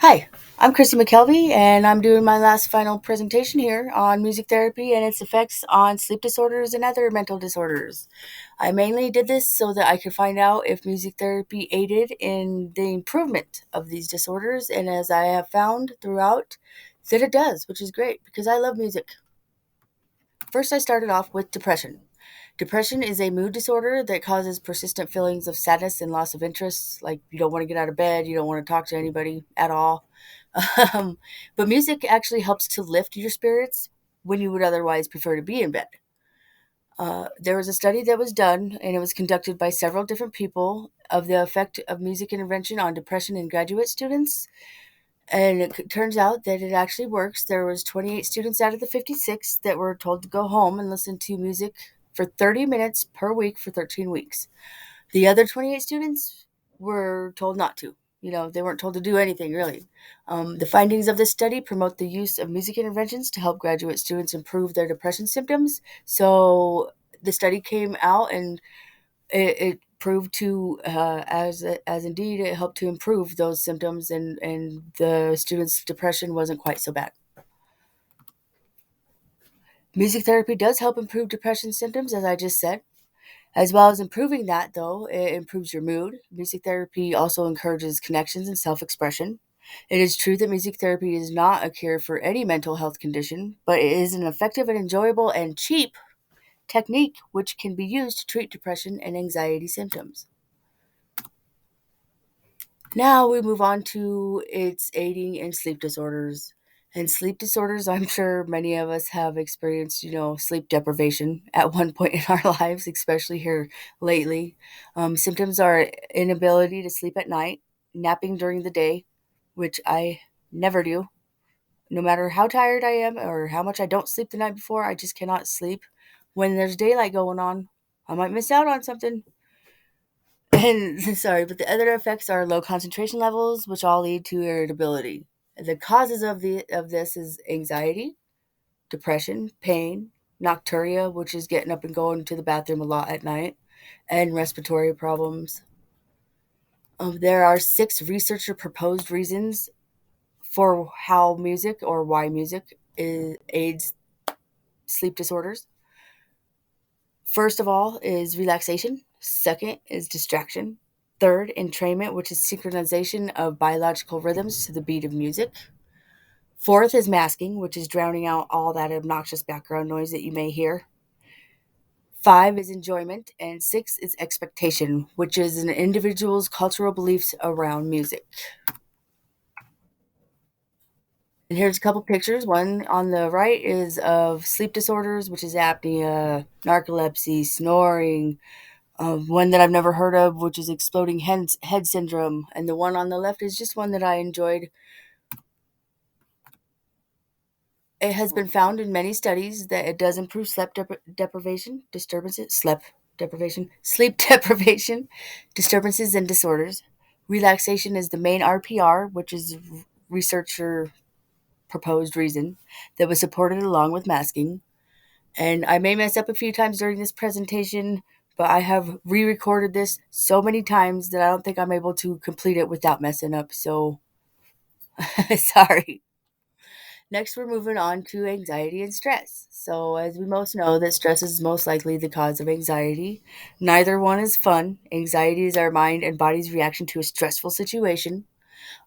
Hi, I'm Christy McKelvey, and I'm doing my last final presentation here on music therapy and its effects on sleep disorders and other mental disorders. I mainly did this so that I could find out if music therapy aided in the improvement of these disorders, and as I have found throughout, that it does, which is great because I love music. First, I started off with depression. Depression is a mood disorder that causes persistent feelings of sadness and loss of interest, like you don't want to get out of bed, you don't want to talk to anybody at all. Um, but music actually helps to lift your spirits when you would otherwise prefer to be in bed. There was a study that was done, and it was conducted by several different people of the effect of music intervention on depression in graduate students. And it turns out that it actually works. There was 28 students out of the 56 that were told to go home and listen to music for 30 minutes per week for 13 weeks. The other 28 students were told not to. They weren't told to do anything really. The findings of this study promote the use of music interventions to help graduate students improve their depression symptoms. So the study came out and it proved to as indeed it helped to improve those symptoms, and the students' depression wasn't quite so bad. Music therapy does help improve depression symptoms, as I just said. As well as improving that, though, it improves your mood. Music therapy also encourages connections and self expression. It is true that music therapy is not a cure for any mental health condition, but it is an effective and enjoyable and cheap technique which can be used to treat depression and anxiety symptoms. Now we move on to its aiding in sleep disorders. And sleep disorders, I'm sure many of us have experienced, sleep deprivation at one point in our lives, especially here lately. Symptoms are inability to sleep at night, napping during the day, which I never do. No matter how tired I am or how much I don't sleep the night before, I just cannot sleep. When there's daylight going on, I might miss out on something. And sorry, but the other effects are low concentration levels, which all lead to irritability. The causes of this is anxiety, depression, pain, nocturia, which is getting up and going to the bathroom a lot at night, and respiratory problems. There are six researcher proposed reasons for how music or why music aids sleep disorders. First of all is relaxation. Second is distraction. Third, entrainment, which is synchronization of biological rhythms to the beat of music. Fourth is masking, which is drowning out all that obnoxious background noise that you may hear. Five is enjoyment. And six is expectation, which is an individual's cultural beliefs around music. And here's a couple pictures. One on the right is of sleep disorders, which is apnea, narcolepsy, snoring. One that I've never heard of, which is exploding head syndrome. And the one on the left is just one that I enjoyed. It has been found in many studies that it does improve deprivation, disturbances, sleep deprivation, disturbances, and disorders. Relaxation is the main RPR, which is researcher proposed reason that was supported along with masking. And I may mess up a few times during this presentation, but I have re recorded this so many times that I don't think I'm able to complete it without messing up. So, sorry. Next, we're moving on to anxiety and stress. So, as we most know, that stress is most likely the cause of anxiety. Neither one is fun. Anxiety is our mind and body's reaction to a stressful situation.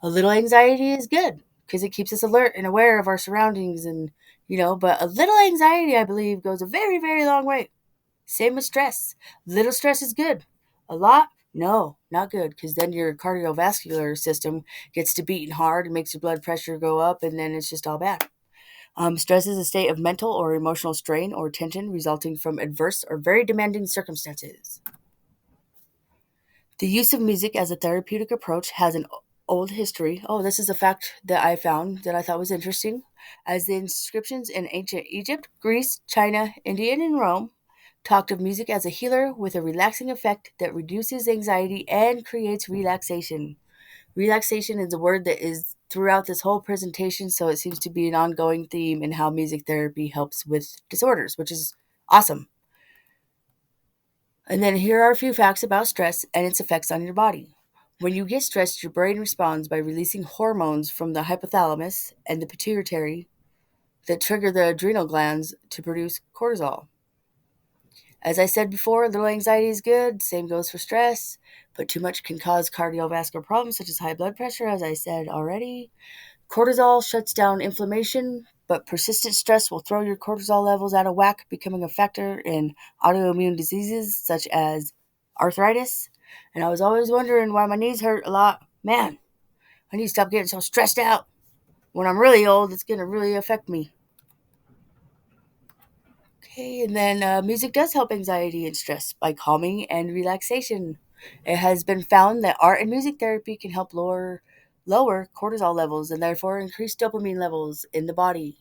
A little anxiety is good because it keeps us alert and aware of our surroundings, but a little anxiety, I believe, goes a very, very long way. Same with stress. Little stress is good. A lot? No, not good, because then your cardiovascular system gets to beating hard and makes your blood pressure go up, and then it's just all bad. Stress is a state of mental or emotional strain or tension resulting from adverse or very demanding circumstances. The use of music as a therapeutic approach has an old history. Oh, this is a fact that I found that I thought was interesting. As the inscriptions in ancient Egypt, Greece, China, India, and Rome talked of music as a healer with a relaxing effect that reduces anxiety and creates relaxation. Relaxation is a word that is throughout this whole presentation, so it seems to be an ongoing theme in how music therapy helps with disorders, which is awesome. And then here are a few facts about stress and its effects on your body. When you get stressed, your brain responds by releasing hormones from the hypothalamus and the pituitary that trigger the adrenal glands to produce cortisol. As I said before, a little anxiety is good. Same goes for stress, but too much can cause cardiovascular problems such as high blood pressure, as I said already. Cortisol shuts down inflammation, but persistent stress will throw your cortisol levels out of whack, becoming a factor in autoimmune diseases such as arthritis. And I was always wondering why my knees hurt a lot. Man, I need to stop getting so stressed out. When I'm really old, it's going to really affect me. Okay, and then music does help anxiety and stress by calming and relaxation. It has been found that art and music therapy can help lower cortisol levels and therefore increase dopamine levels in the body.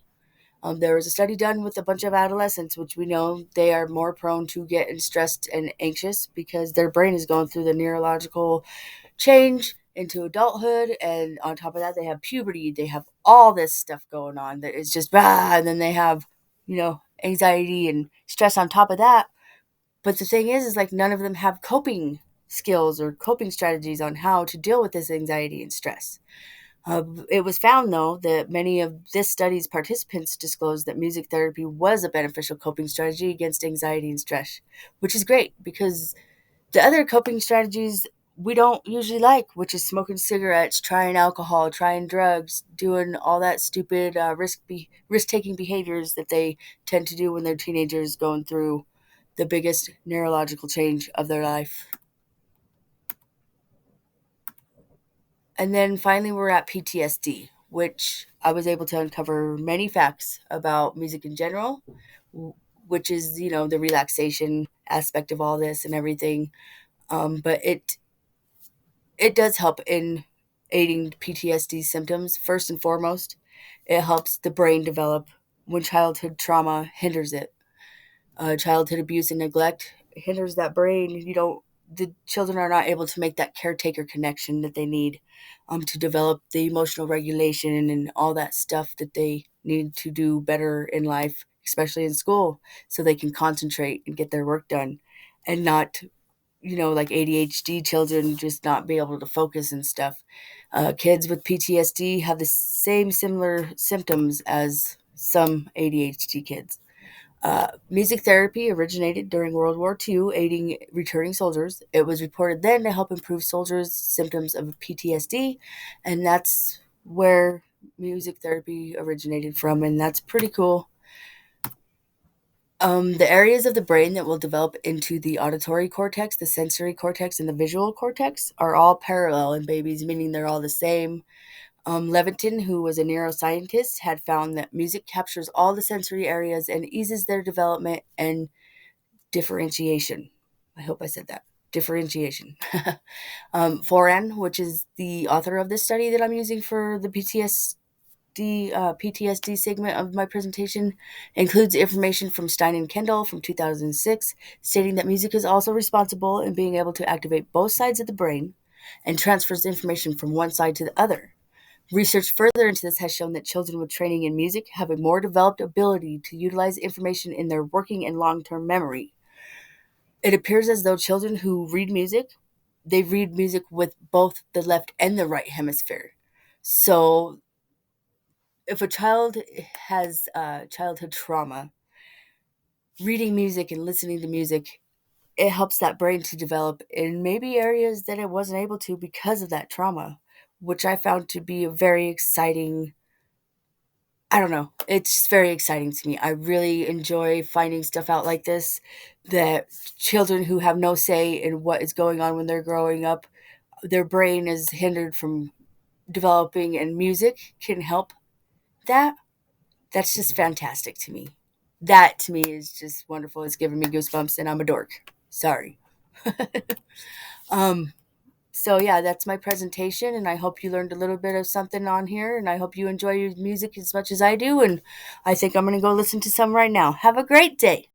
There was a study done with a bunch of adolescents, which we know they are more prone to get stressed and anxious because their brain is going through the neurological change into adulthood, and on top of that they have puberty, they have all this stuff going on that is just and then they have anxiety and stress on top of that. But the thing is like none of them have coping skills or coping strategies on how to deal with this anxiety and stress. It was found, though, that many of this study's participants disclosed that music therapy was a beneficial coping strategy against anxiety and stress, which is great because the other coping strategies we don't usually like, which is smoking cigarettes, trying alcohol, trying drugs, doing all that stupid risk taking behaviors that they tend to do when they're teenagers going through the biggest neurological change of their life. And then finally, we're at PTSD, which I was able to uncover many facts about music in general, which is, the relaxation aspect of all this and everything. But it does help in aiding PTSD symptoms. First and foremost, it helps the brain develop when childhood trauma hinders it. Childhood abuse and neglect hinders that brain. The children are not able to make that caretaker connection that they need to develop the emotional regulation and all that stuff that they need to do better in life, especially in school, so they can concentrate and get their work done and not, like ADHD children, just not be able to focus and stuff. Kids with PTSD have the same similar symptoms as some ADHD kids. Music therapy originated during World War II, aiding returning soldiers. It was reported then to help improve soldiers' symptoms of PTSD, and that's where music therapy originated from, and that's pretty cool. The areas of the brain that will develop into the auditory cortex, the sensory cortex, and the visual cortex are all parallel in babies, meaning they're all the same. Levitin, who was a neuroscientist, had found that music captures all the sensory areas and eases their development and differentiation. I hope I said that. Differentiation. Foran, which is the author of this study that I'm using for the PTSD segment of my presentation, includes information from Stein and Kendall from 2006, stating that music is also responsible in being able to activate both sides of the brain and transfers information from one side to the other. Research further into this has shown that children with training in music have a more developed ability to utilize information in their working and long-term memory. It appears as though children who they read music with both the left and the right hemisphere. So if a child has childhood trauma, reading music and listening to music, it helps that brain to develop in maybe areas that it wasn't able to because of that trauma, which I found to be a very exciting. I don't know. It's just very exciting to me. I really enjoy finding stuff out like this, that children who have no say in what is going on when they're growing up, their brain is hindered from developing, and music can help that. That's just fantastic to me. That to me is just wonderful. It's giving me goosebumps, and I'm a dork. Sorry. um, So yeah, that's my presentation, and I hope you learned a little bit of something on here, and I hope you enjoy your music as much as I do, and I think I'm going to go listen to some right now. Have a great day.